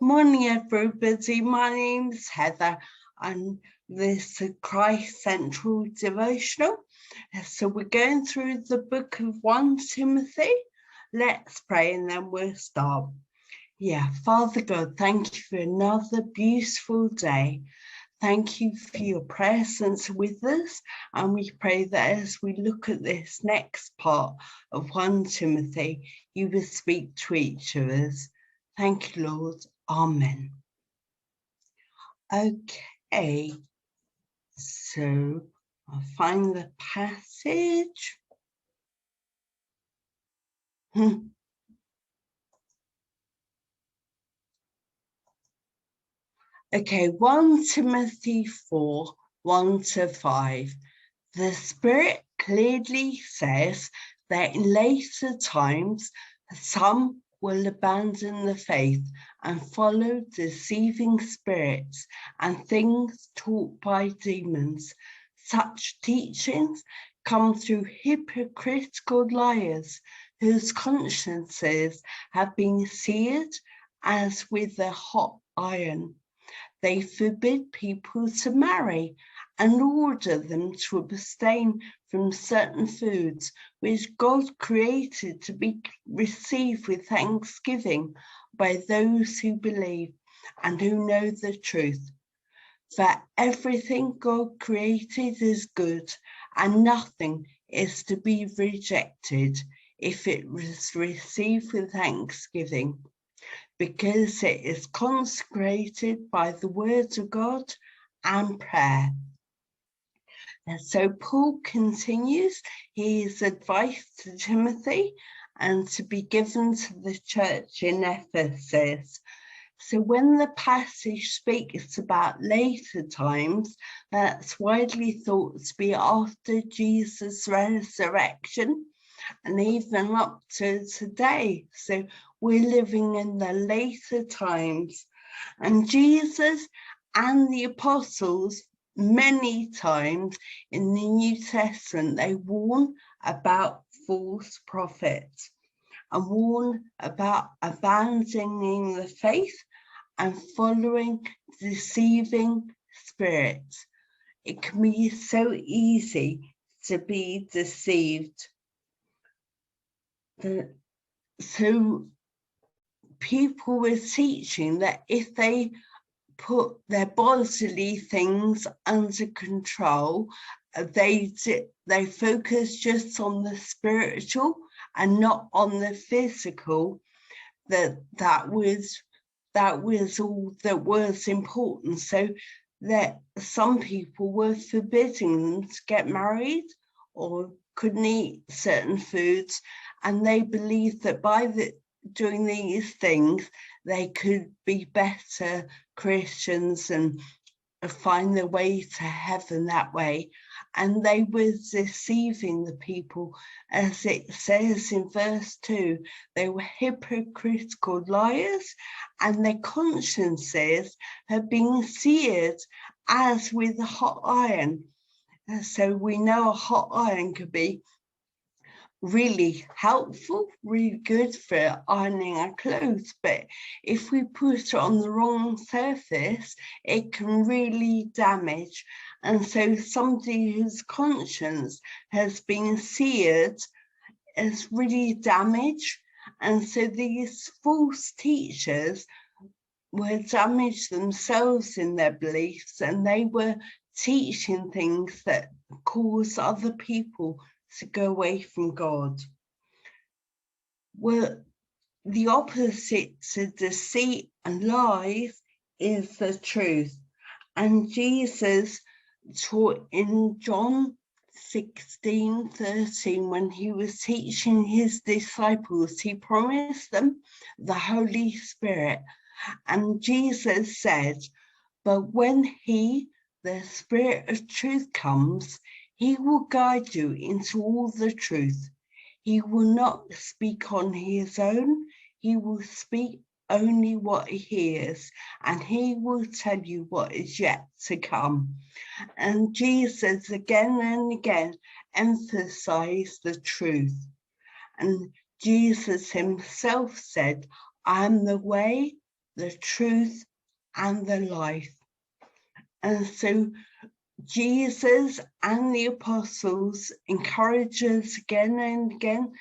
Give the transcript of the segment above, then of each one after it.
Morning, everybody. My name's Heather, and this is Christ Central Devotional. So we're going through the book of 1 Timothy. Let's pray and then we'll start. Father God, thank you for another beautiful day. Thank you for your presence with us, and we pray that as we look at this next part of 1 Timothy, you will speak to each of us. Thank you, Lord. Amen. Okay, so I'll find the passage. Okay, 1 Timothy 4, 1-5. The Spirit clearly says that in later times, some will abandon the faith and follow deceiving spirits and things taught by demons. Such teachings come through hypocritical liars whose consciences have been seared as with a hot iron. They forbid people to marry and order them to abstain from certain foods which God created to be received with thanksgiving by those who believe and who know the truth. For everything God created is good, and nothing is to be rejected if it was received with thanksgiving, because it is consecrated by the word of God and prayer. And so Paul continues his advice to Timothy and to be given to the church in Ephesus. So when the passage speaks about later times, that's widely thought to be after Jesus' resurrection and even up to today. So we're living in the later times. And Jesus and the apostles, many times in the New Testament, they warn about false prophets and warn about abandoning the faith and following deceiving spirits. It can be so easy to be deceived. So people were teaching that if they put their bodily things under control, they focus just on the spiritual and not on the physical, that was all that was important. So that some people were forbidding them to get married or couldn't eat certain foods, and they believed that by doing these things they could be better Christians and find their way to heaven that way. And they were deceiving the people, as it says in verse 2. They were hypocritical liars, and their consciences had been seared as with a hot iron. So we know a hot iron could be really helpful, really good for ironing our clothes, but if we put it on the wrong surface, it can really damage. And so somebody whose conscience has been seared is really damaged. And so these false teachers were damaged themselves in their beliefs, and they were teaching things that cause other people to go away from God. Well, the opposite to deceit and lies is the truth. And Jesus taught in John 16:13, when he was teaching his disciples, he promised them the Holy Spirit. And Jesus said, but when he, the Spirit of truth, comes, he will guide you into all the truth. He will not speak on his own. He will speak only what he hears, and he will tell you what is yet to come. And Jesus again and again emphasized the truth. And Jesus himself said, I am the way, the truth, and the life. And so Jesus and the apostles encourage us again and again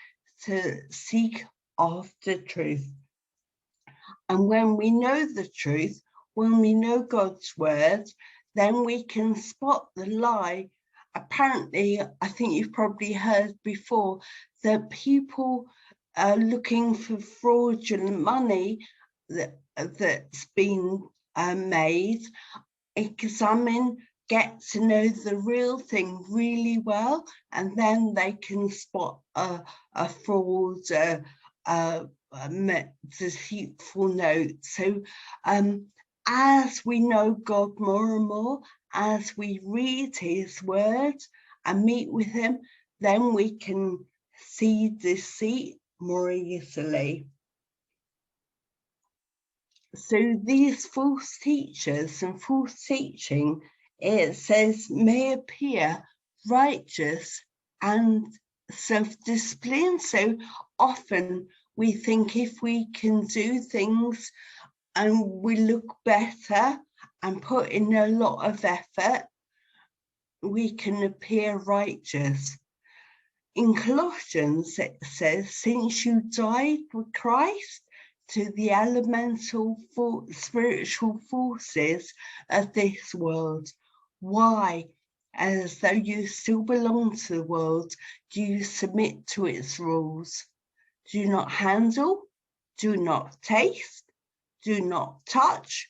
to seek after truth. And when we know the truth, when we know God's word, then we can spot the lie. Apparently, I think you've probably heard before that people are looking for fraudulent money that's been made. Examine, get to know the real thing really well, and then they can spot a fraud, a deceitful note. So as we know God more and more, as we read his word and meet with him, then we can see deceit more easily. So these false teachers and false teaching, it says, may appear righteous and self-disciplined. So often we think if we can do things and we look better and put in a lot of effort, we can appear righteous. In Colossians, it says, since you died with Christ to the elemental spiritual forces of this world. Why, as though you still belong to the world, do you submit to its rules? Do not handle, do not taste, do not touch.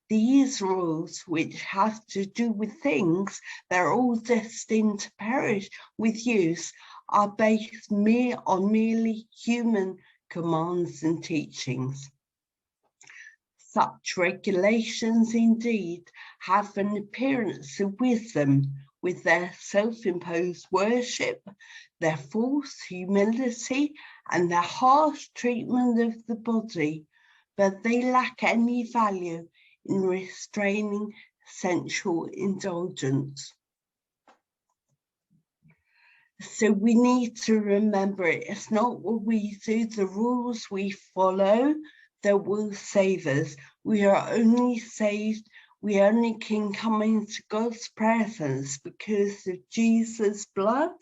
These rules, which have to do with things that are all destined to perish with use, are based on merely human commands and teachings. Such regulations indeed have an appearance of wisdom with their self-imposed worship, their false humility, and their harsh treatment of the body, but they lack any value in restraining sensual indulgence. So we need to remember it's not what we do, the rules we follow that will save us. We are only saved, we only can come into God's presence because of Jesus' blood.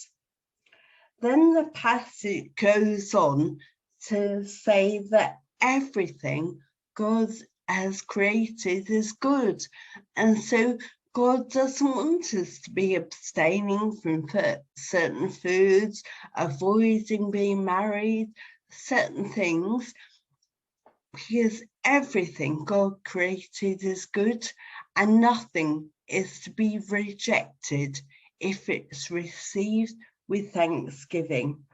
Then the passage goes on to say that everything God has created is good. And so God doesn't want us to be abstaining from certain foods, avoiding being married, certain things, because everything God created is good and nothing is to be rejected if it's received with thanksgiving.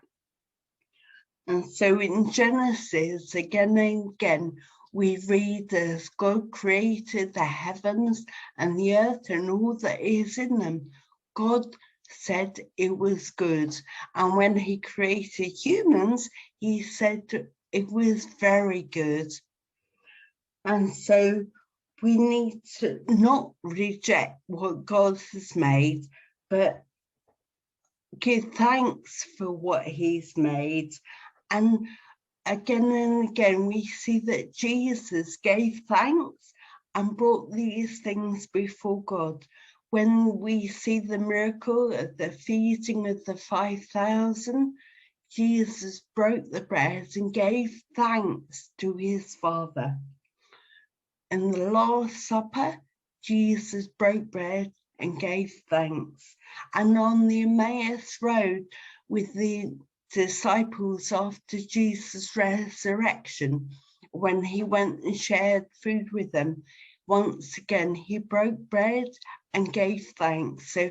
And so in Genesis, again and again, we read as God created the heavens and the earth and all that is in them. God said it was good. And when he created humans, he said it was very good. And so we need to not reject what God has made, but give thanks for what he's made. And again and again, we see that Jesus gave thanks and brought these things before God. When we see the miracle of the feeding of the 5,000, Jesus broke the bread and gave thanks to his Father. In the Last Supper, Jesus broke bread and gave thanks. And on the Emmaus Road with the disciples after Jesus' resurrection, when he went and shared food with them, once again he broke bread and gave thanks. So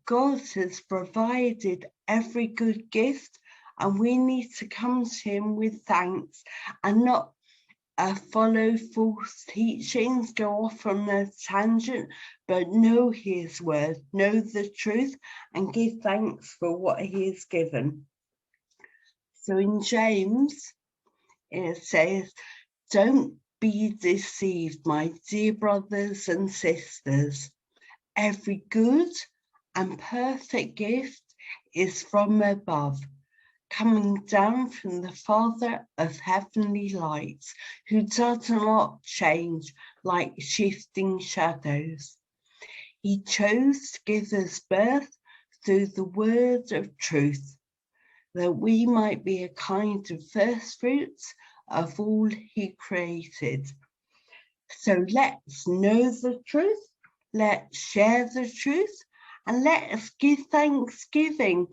God has provided every good gift, and we need to come to him with thanks and not follow false teachings, go off on a tangent, but know his word, know the truth, and give thanks for what he has given. So in James, it says, don't be deceived, my dear brothers and sisters. Every good and perfect gift is from above, coming down from the Father of heavenly lights, who does not change like shifting shadows. He chose to give us birth through the word of truth, that we might be a kind of first fruits of all he created. So let's know the truth, let's share the truth, and let us give thanksgiving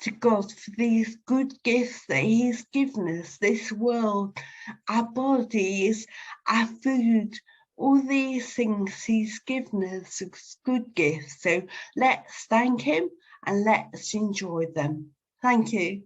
to God for these good gifts that he's given us, this world, our bodies, our food, all these things he's given us as good gifts. So let's thank him and let's enjoy them. Thank you.